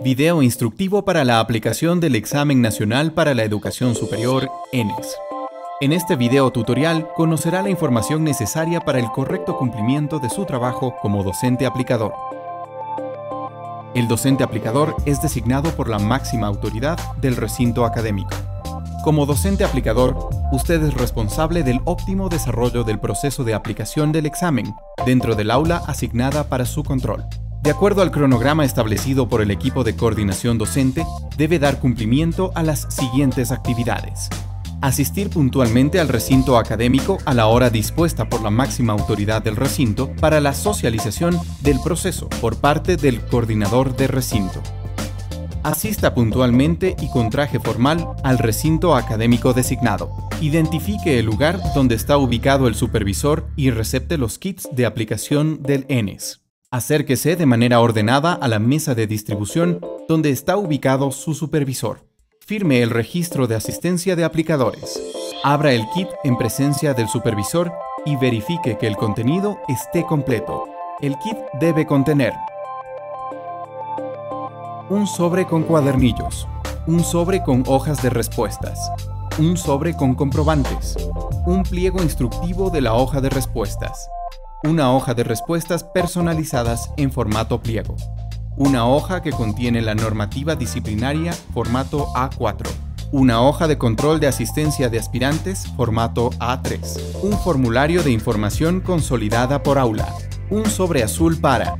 Video instructivo para la aplicación del Examen Nacional para la Educación Superior, ENES. En este video tutorial conocerá la información necesaria para el correcto cumplimiento de su trabajo como docente aplicador. El docente aplicador es designado por la máxima autoridad del recinto académico. Como docente aplicador, usted es responsable del óptimo desarrollo del proceso de aplicación del examen dentro del aula asignada para su control. De acuerdo al cronograma establecido por el equipo de coordinación docente, debe dar cumplimiento a las siguientes actividades. Asistir puntualmente al recinto académico a la hora dispuesta por la máxima autoridad del recinto para la socialización del proceso por parte del coordinador de recinto. Asista puntualmente y con traje formal al recinto académico designado. Identifique el lugar donde está ubicado el supervisor y recepte los kits de aplicación del ENES. Acérquese de manera ordenada a la mesa de distribución donde está ubicado su supervisor. Firme el registro de asistencia de aplicadores. Abra el kit en presencia del supervisor y verifique que el contenido esté completo. El kit debe contener un sobre con cuadernillos, un sobre con hojas de respuestas, un sobre con comprobantes, un pliego instructivo de la hoja de respuestas, una hoja de respuestas personalizadas en formato pliego, una hoja que contiene la normativa disciplinaria formato A4, una hoja de control de asistencia de aspirantes formato A3, un formulario de información consolidada por aula, un sobre azul para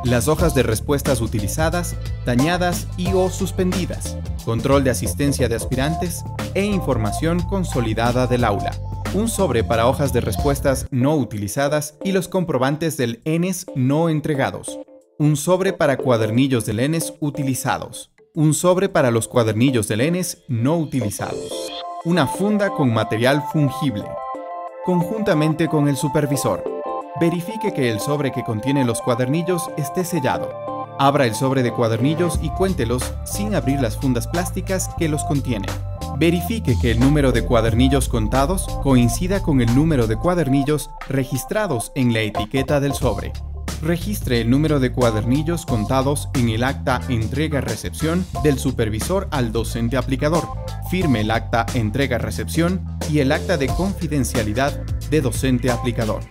las hojas de respuestas utilizadas, dañadas y/o suspendidas, control de asistencia de aspirantes e información consolidada del aula. Un sobre para hojas de respuestas no utilizadas y los comprobantes del ENES no entregados. Un sobre para cuadernillos del ENES utilizados. Un sobre para los cuadernillos del ENES no utilizados. Una funda con material fungible. Conjuntamente con el supervisor, verifique que el sobre que contiene los cuadernillos esté sellado. Abra el sobre de cuadernillos y cuéntelos sin abrir las fundas plásticas que los contienen. Verifique que el número de cuadernillos contados coincida con el número de cuadernillos registrados en la etiqueta del sobre. Registre el número de cuadernillos contados en el acta entrega-recepción del supervisor al docente aplicador. Firme el acta entrega-recepción y el acta de confidencialidad de docente aplicador.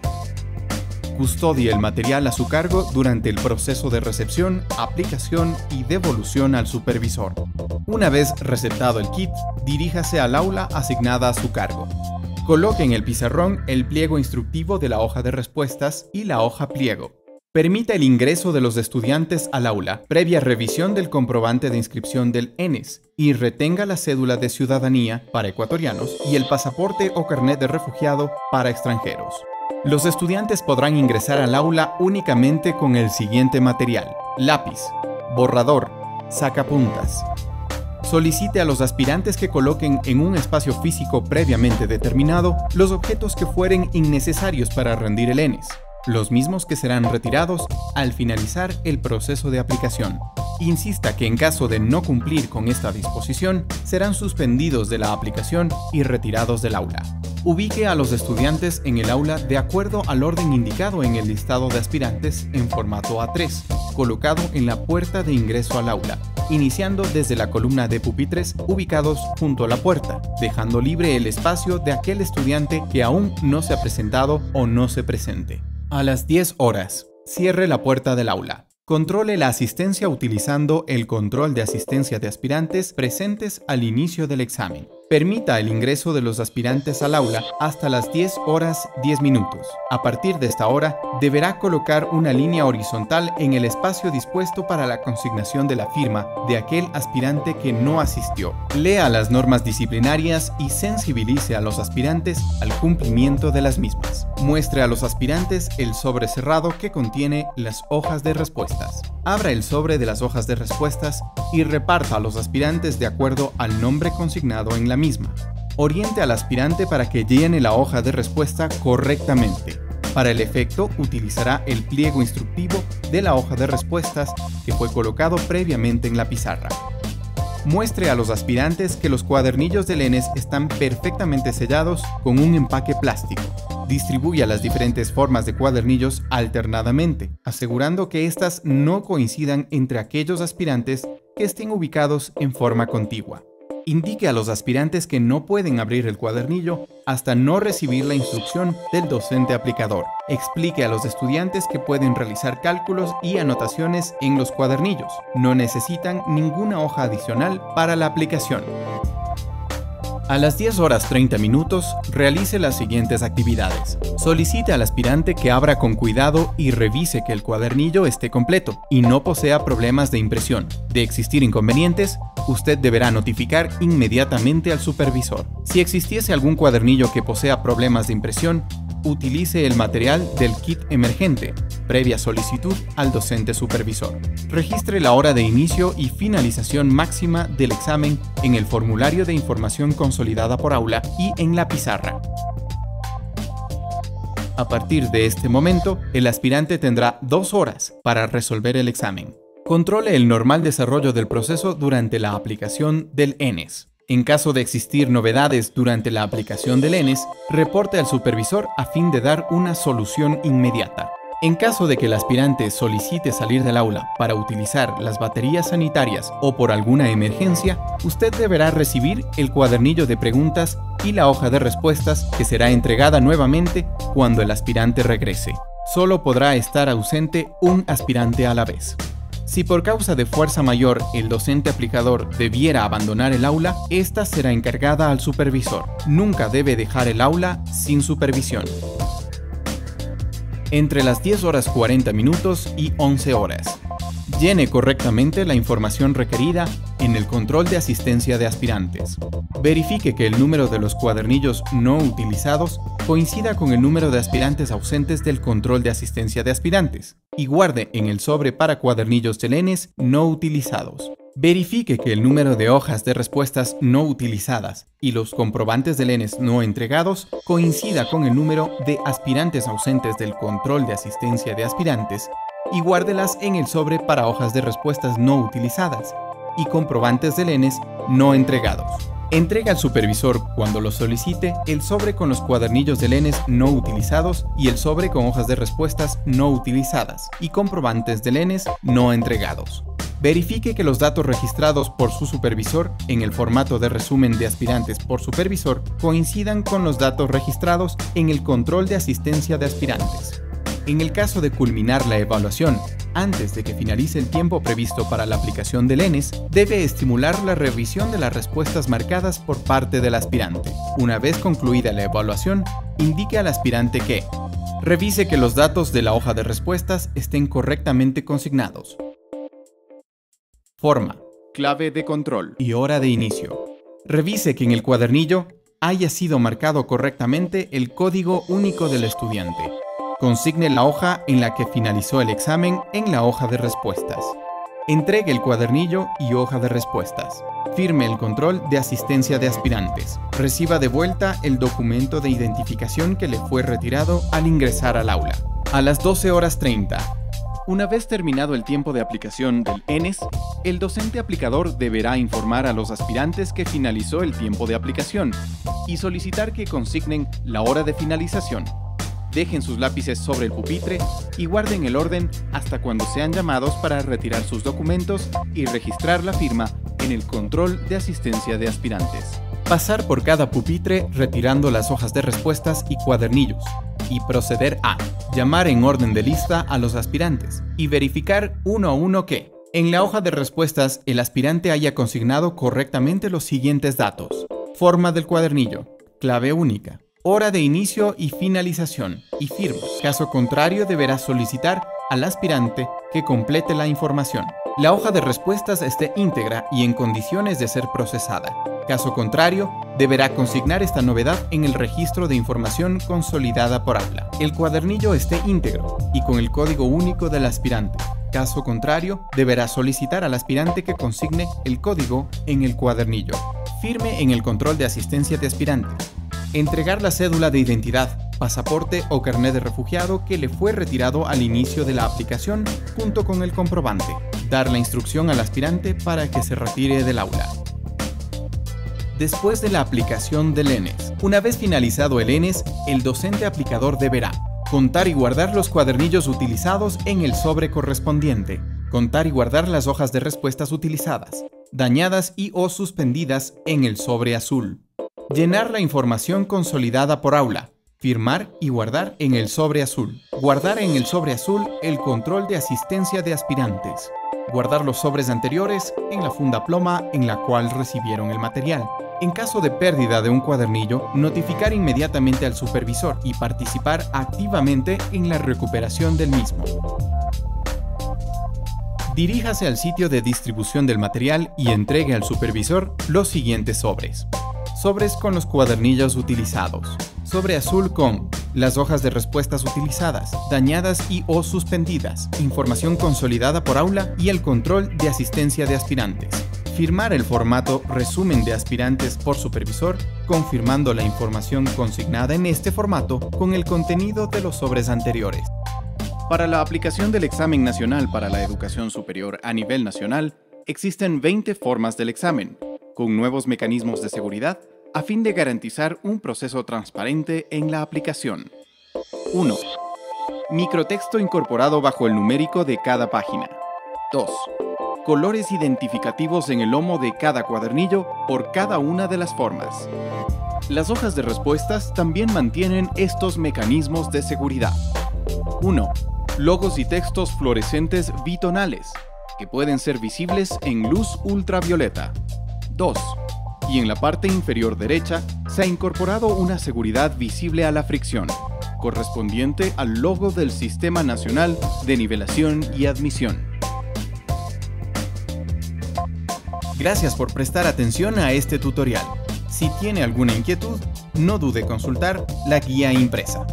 Custodie el material a su cargo durante el proceso de recepción, aplicación y devolución al supervisor. Una vez receptado el kit, diríjase al aula asignada a su cargo. Coloque en el pizarrón el pliego instructivo de la hoja de respuestas y la hoja pliego. Permita el ingreso de los estudiantes al aula, previa revisión del comprobante de inscripción del ENES, y retenga la cédula de ciudadanía para ecuatorianos y el pasaporte o carnet de refugiado para extranjeros. Los estudiantes podrán ingresar al aula únicamente con el siguiente material: lápiz, borrador, sacapuntas. Solicite a los aspirantes que coloquen en un espacio físico previamente determinado los objetos que fueren innecesarios para rendir el ENES, los mismos que serán retirados al finalizar el proceso de aplicación. Insista que en caso de no cumplir con esta disposición, serán suspendidos de la aplicación y retirados del aula. Ubique a los estudiantes en el aula de acuerdo al orden indicado en el listado de aspirantes en formato A3, colocado en la puerta de ingreso al aula, iniciando desde la columna de pupitres ubicados junto a la puerta, dejando libre el espacio de aquel estudiante que aún no se ha presentado o no se presente. A las 10 horas, cierre la puerta del aula. Controle la asistencia utilizando el control de asistencia de aspirantes presentes al inicio del examen. Permita el ingreso de los aspirantes al aula hasta las 10 horas 10 minutos. A partir de esta hora, deberá colocar una línea horizontal en el espacio dispuesto para la consignación de la firma de aquel aspirante que no asistió. Lea las normas disciplinarias y sensibilice a los aspirantes al cumplimiento de las mismas. Muestre a los aspirantes el sobre cerrado que contiene las hojas de respuestas. Abra el sobre de las hojas de respuestas y reparta a los aspirantes de acuerdo al nombre consignado en la misma. Oriente al aspirante para que llene la hoja de respuesta correctamente. Para el efecto, utilizará el pliego instructivo de la hoja de respuestas que fue colocado previamente en la pizarra. Muestre a los aspirantes que los cuadernillos del ENES están perfectamente sellados con un empaque plástico. Distribuya las diferentes formas de cuadernillos alternadamente, asegurando que éstas no coincidan entre aquellos aspirantes que estén ubicados en forma contigua. Indique a los aspirantes que no pueden abrir el cuadernillo hasta no recibir la instrucción del docente aplicador. Explique a los estudiantes que pueden realizar cálculos y anotaciones en los cuadernillos. No necesitan ninguna hoja adicional para la aplicación. A las 10:30, realice las siguientes actividades. Solicite al aspirante que abra con cuidado y revise que el cuadernillo esté completo y no posea problemas de impresión. De existir inconvenientes, usted deberá notificar inmediatamente al supervisor. Si existiese algún cuadernillo que posea problemas de impresión, utilice el material del kit emergente, previa solicitud al docente supervisor. Registre la hora de inicio y finalización máxima del examen en el formulario de información consolidada por aula y en la pizarra. A partir de este momento, el aspirante tendrá 2 horas para resolver el examen. Controle el normal desarrollo del proceso durante la aplicación del ENES. En caso de existir novedades durante la aplicación del ENES, reporte al supervisor a fin de dar una solución inmediata. En caso de que el aspirante solicite salir del aula para utilizar las baterías sanitarias o por alguna emergencia, usted deberá recibir el cuadernillo de preguntas y la hoja de respuestas que será entregada nuevamente cuando el aspirante regrese. Solo podrá estar ausente un aspirante a la vez. Si por causa de fuerza mayor el docente aplicador debiera abandonar el aula, esta será encargada al supervisor. Nunca debe dejar el aula sin supervisión. Entre las 10:40 y 11 horas. Llene correctamente la información requerida en el control de asistencia de aspirantes. Verifique que el número de los cuadernillos no utilizados coincida con el número de aspirantes ausentes del control de asistencia de aspirantes y guarde en el sobre para cuadernillos del ENES no utilizados. Verifique que el número de hojas de respuestas no utilizadas y los comprobantes del ENES no entregados coincida con el número de aspirantes ausentes del control de asistencia de aspirantes y guárdelas en el sobre para hojas de respuestas no utilizadas y comprobantes del ENES no entregados. Entrega al supervisor, cuando lo solicite, el sobre con los cuadernillos del ENES no utilizados y el sobre con hojas de respuestas no utilizadas y comprobantes del ENES no entregados. Verifique que los datos registrados por su supervisor en el formato de resumen de aspirantes por supervisor coincidan con los datos registrados en el control de asistencia de aspirantes. En el caso de culminar la evaluación, antes de que finalice el tiempo previsto para la aplicación del ENES, debe estimular la revisión de las respuestas marcadas por parte del aspirante. Una vez concluida la evaluación, indique al aspirante que revise que los datos de la hoja de respuestas estén correctamente consignados. Forma, clave de control y hora de inicio. Revise que en el cuadernillo haya sido marcado correctamente el código único del estudiante. Consigne la hoja en la que finalizó el examen en la hoja de respuestas. Entregue el cuadernillo y hoja de respuestas. Firme el control de asistencia de aspirantes. Reciba de vuelta el documento de identificación que le fue retirado al ingresar al aula. A las 12:30. Una vez terminado el tiempo de aplicación del ENES, el docente aplicador deberá informar a los aspirantes que finalizó el tiempo de aplicación y solicitar que consignen la hora de finalización. Dejen sus lápices sobre el pupitre y guarden el orden hasta cuando sean llamados para retirar sus documentos y registrar la firma en el control de asistencia de aspirantes. Pasar por cada pupitre retirando las hojas de respuestas y cuadernillos y proceder a llamar en orden de lista a los aspirantes y verificar uno a uno que en la hoja de respuestas el aspirante haya consignado correctamente los siguientes datos: forma del cuadernillo, clave única, hora de inicio y finalización y firma. Caso contrario, deberá solicitar al aspirante que complete la información. La hoja de respuestas esté íntegra y en condiciones de ser procesada. Caso contrario, deberá consignar esta novedad en el registro de información consolidada por aula. El cuadernillo esté íntegro y con el código único del aspirante. Caso contrario, deberá solicitar al aspirante que consigne el código en el cuadernillo. Firme en el control de asistencia de aspirante. Entregar la cédula de identidad, pasaporte o carnet de refugiado que le fue retirado al inicio de la aplicación junto con el comprobante. Dar la instrucción al aspirante para que se retire del aula. Después de la aplicación del ENES. Una vez finalizado el ENES, el docente aplicador deberá contar y guardar los cuadernillos utilizados en el sobre correspondiente, contar y guardar las hojas de respuestas utilizadas, dañadas y o suspendidas en el sobre azul, llenar la información consolidada por aula, firmar y guardar en el sobre azul, guardar en el sobre azul el control de asistencia de aspirantes, guardar los sobres anteriores en la funda ploma en la cual recibieron el material. En caso de pérdida de un cuadernillo, notificar inmediatamente al supervisor y participar activamente en la recuperación del mismo. Diríjase al sitio de distribución del material y entregue al supervisor los siguientes sobres. Sobres con los cuadernillos utilizados. Sobre azul con las hojas de respuestas utilizadas, dañadas y o suspendidas, información consolidada por aula y el control de asistencia de aspirantes. Firmar el formato resumen de aspirantes por supervisor, confirmando la información consignada en este formato con el contenido de los sobres anteriores. Para la aplicación del examen nacional para la educación superior a nivel nacional, existen 20 formas del examen, con nuevos mecanismos de seguridad, a fin de garantizar un proceso transparente en la aplicación. 1. Microtexto incorporado bajo el numérico de cada página. 2. Colores identificativos en el lomo de cada cuadernillo por cada una de las formas. Las hojas de respuestas también mantienen estos mecanismos de seguridad. 1. Logos y textos fluorescentes bitonales, que pueden ser visibles en luz ultravioleta. 2. Y en la parte inferior derecha se ha incorporado una seguridad visible a la fricción, correspondiente al logo del Sistema Nacional de Nivelación y Admisión. Gracias por prestar atención a este tutorial. Si tiene alguna inquietud, no dude en consultar la guía impresa.